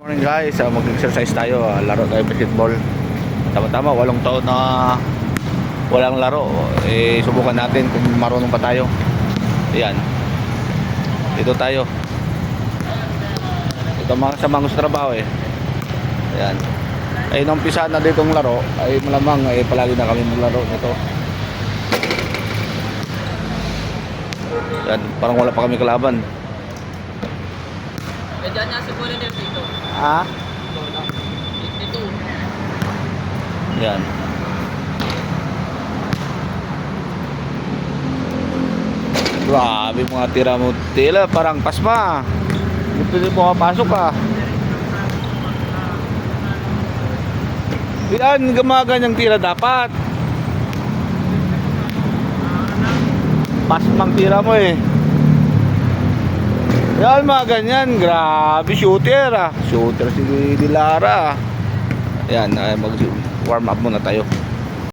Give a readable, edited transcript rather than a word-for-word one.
Morning guys, mag-exercise tayo, laro tayo basketball. Tama-tama, 8 taon na walang laro. Subukan natin kung marunong pa tayo. Ayan. Dito tayo. Ito sa mga gusto trabaho Ayan. Nung umpisa na ditong laro, ay malamang palagi na kami maglaro nito. Ayan, parang wala pa kami kalaban. Diyan na si Volunteer dito. Ah? 52. Yan. Grabe mga tira mo. Tila parang pasma. Hindi mo makapasok ka. Yan, gumaganyang tira dapat. Pasmang tira mo Yan mga ganyan. Grabe shooter Shooter si Dilara. Yan, mag warm up muna tayo.